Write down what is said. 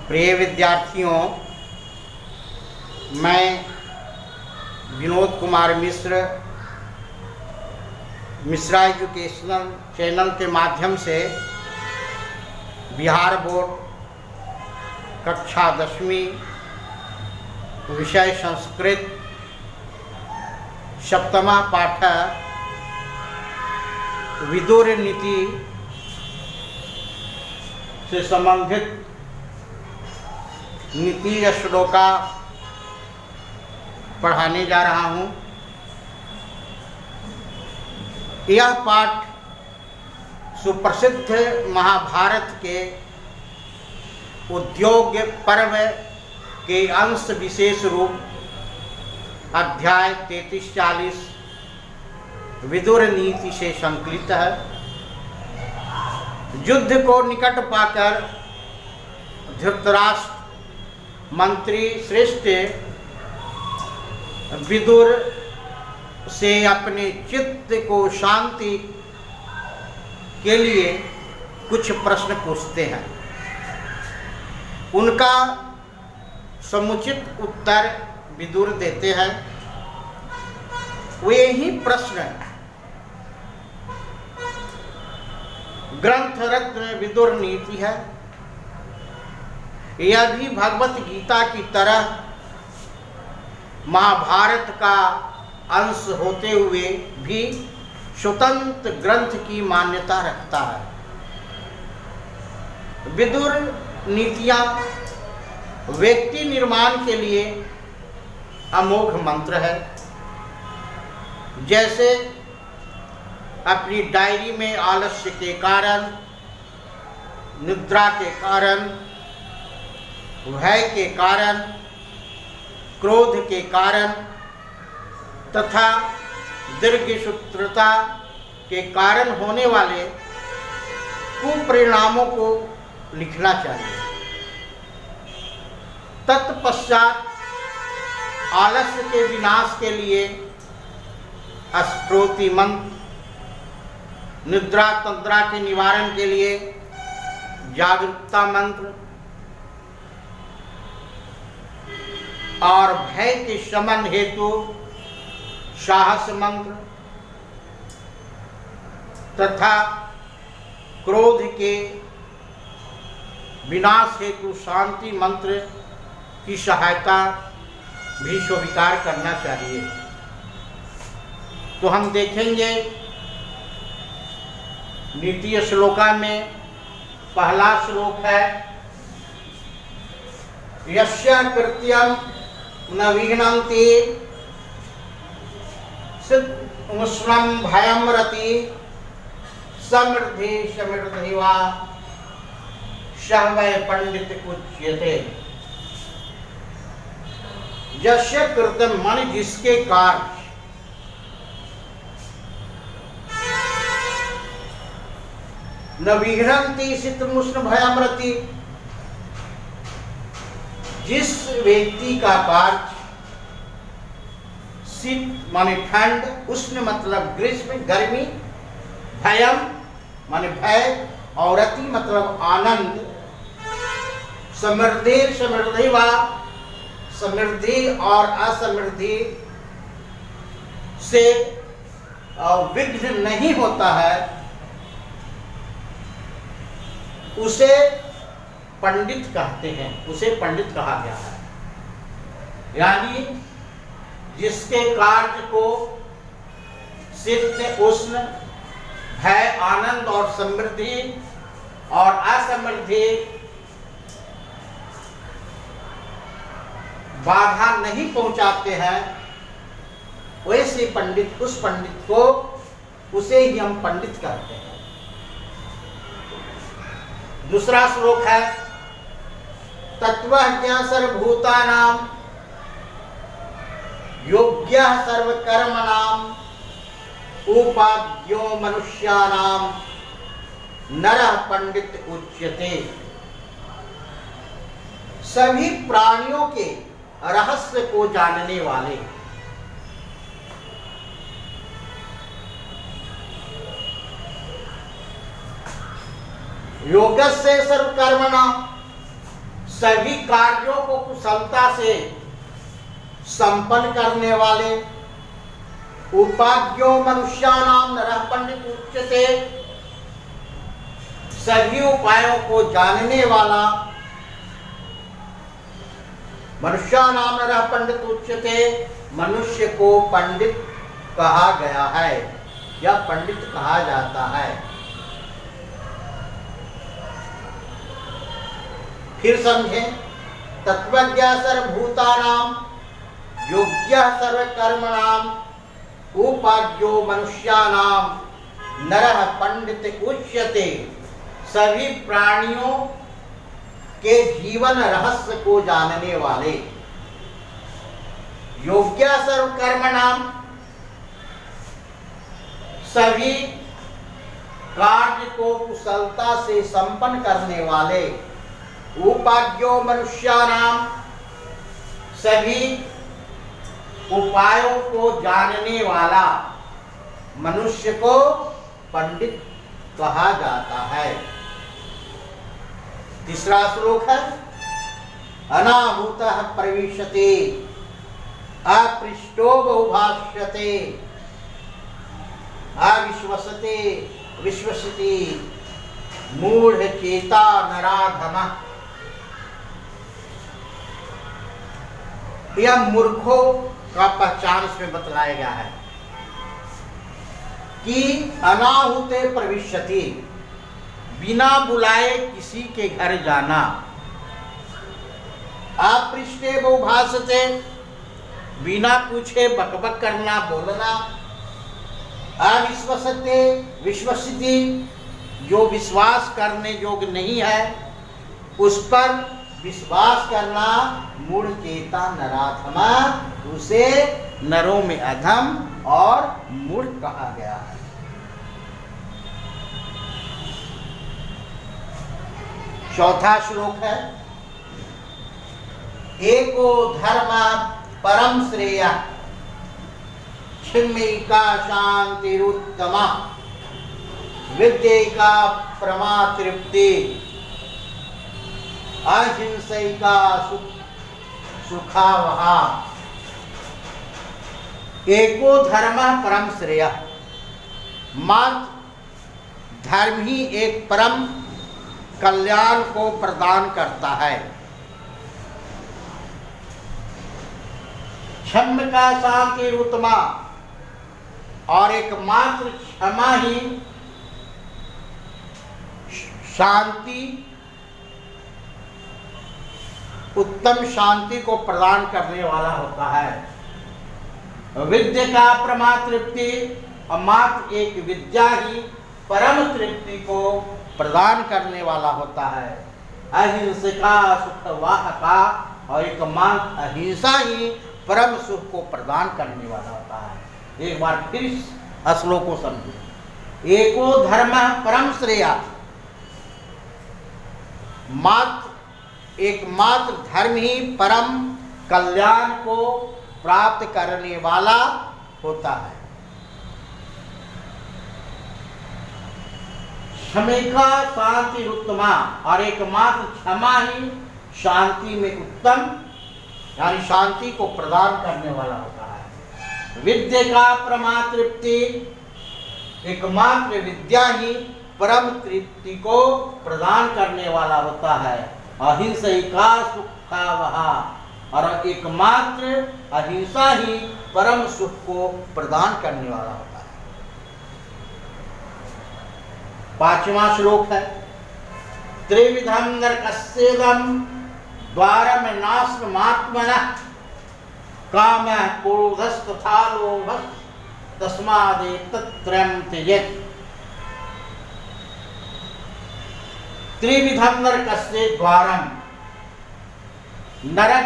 प्रिय विद्यार्थियों, मैं विनोद कुमार मिश्रा एजुकेशनल चैनल के माध्यम से बिहार बोर्ड कक्षा 10वीं विषय संस्कृत सप्तमा पाठ विदुर नीति से संबंधित नीति श्लोका पढ़ाने जा रहा हूँ। यह पाठ सुप्रसिद्ध महाभारत के उद्योग पर्व के अंश विशेष रूप अध्याय 33-40 विदुर नीति से संकलित है। युद्ध को निकट पाकर धृतराष्ट्र मंत्री श्रेष्ठ विदुर से अपने चित्त को शांति के लिए कुछ प्रश्न पूछते हैं। उनका समुचित उत्तर विदुर देते हैं। वे ही प्रश्न ग्रंथ रत्न विदुर नीति है। यह भी भगवत गीता की तरह महाभारत का अंश होते हुए भी स्वतंत्र ग्रंथ की मान्यता रखता है। विदुर नीतियां व्यक्ति निर्माण के लिए अमोघ मंत्र है। जैसे अपनी डायरी में आलस्य के कारण, निद्रा के कारण, भय के कारण, क्रोध के कारण तथा दीर्घसूत्रता के कारण होने वाले कुपरिणामों को लिखना चाहिए। तत्पश्चात आलस्य के विनाश के लिए स्फूर्ति मंत्र, निद्रा तंद्रा के निवारण के लिए जागरूकता मंत्र और भय के शमन हेतु साहस मंत्र तथा क्रोध के विनाश हेतु शांति मंत्र की सहायता भी स्वीकार करना चाहिए। तो हम देखेंगे नीति श्लोका में पहला श्लोक है, यस्य कृत्यं न विघ्नन्ति उष्णं भयं रति समृद्धि समृद्धि वा सः वै पंडित उच्यते। यस्य कृत्यं माने जिसके कार्य, न विघ्नन्ति शीतम उष्ण भयं रति, जिस व्यक्ति का कार्य शीत माने ठंड, उष्ण मतलब ग्रीष्म गर्मी, भयम माने भय और रति मतलब आनंद, समृद्धि समृद्धि वा समृद्धि और असमृद्धि से विघ्न नहीं होता है, उसे पंडित कहते हैं। उसे पंडित कहा गया है। यानी जिसके कार्य को शीत उष्ण भय आनंद और समृद्धि और असमृद्धि बाधा नहीं पहुंचाते हैं, वैसे पंडित, उस पंडित को, उसे ही हम पंडित कहते हैं। दूसरा श्लोक है, तत्वज्ञ सर्वभूतानां योग्यः सर्वकर्मणां उपाद्यो मनुष्याणां नरः पंडित उच्यते। सभी प्राणियों के रहस्य को जानने वाले, योगस्य सर्वकर्मणां सभी कार्यों को कुशलता से संपन्न करने वाले, उपाज्यो मनुष्याणाम नरः पंडित उच्यते, सभी उपायों को जानने वाला, मनुष्याणाम नरः पंडित उच्यते, मनुष्य को पंडित कहा गया है या पंडित कहा जाता है। फिर समझें, तत्वज्ञ सर्वभूतानाम योग्य सर्वकर्मणाम उपाज्यो मनुष्यानाम नरः पंडित उच्यते, सभी प्राणियों के जीवन रहस्य को जानने वाले, योग्य सर्वकर्मणाम सभी कार्य को कुशलता से संपन्न करने वाले, उपाज्यो मनुष्यानाम सभी उपायों को जानने वाला मनुष्य को पंडित कहा जाता है। तीसरा श्लोक है, अनाहूतः प्रविशते अपृष्टो बहुभाष्यते अविश्वसते विश्वसति मूढ़ चेता नराधमः। यह मूर्खों का पहचान इसमें बतलाया गया है कि अनाहुते प्रविशति, बिना बुलाए किसी के घर जाना, अपृष्टे बहुभाषते, बिना पूछे बकबक करना बोलना, अविश्वसते विश्वसिति, जो विश्वास करने योग्य नहीं है उस पर विश्वास करना, मूढ़ चेता नराधमा, उसे नरों में अधम और मूढ़ कहा गया है। चौथा श्लोक है, एको धर्म परम श्रेय क्षम्यिका शांतिरुत्तमा विद्यैका प्रमा तृप्ति अहिंसैका सुखावहा। एको धर्म परम श्रेय, मात्र धर्म ही एक परम कल्याण को प्रदान करता है। क्षम्य का शांति उत्तमा, और एकमात्र क्षमा ही शांति, उत्तम शांति को प्रदान करने वाला होता है। विद्या का प्रमा तृप्ति, और मात्र एक विद्या ही परम तृप्ति को प्रदान करने वाला होता है। अहिंसका सुखवाहका, और एकमात्र अहिंसा ही परम सुख को प्रदान करने वाला होता है। एक बार फिर इस श्लोक को समझिए, एको धर्म परम श्रेय, मात्र एकमात्र धर्म ही परम कल्याण को प्राप्त करने वाला होता है। क्षमेका शांति उत्तमा, और एकमात्र क्षमा ही शांति में उत्तम यानी शांति को प्रदान करने वाला होता है। विद्या का प्रमा तृप्ति, एकमात्र विद्या ही परम तृप्ति को प्रदान करने वाला होता है। अहिंसा सुखावहा, और एकमात्र अहिंसा ही परम सुख को प्रदान करने वाला होता है। पांचवा श्लोक है, त्रिविधम नरकस्येदं द्वारम नाशमात्मनः काम क्रोधस्तथा लोभः तस्मादेतत्त्रयं त्यजेत्। त्रिविधम नरकस्य द्वारम, नरक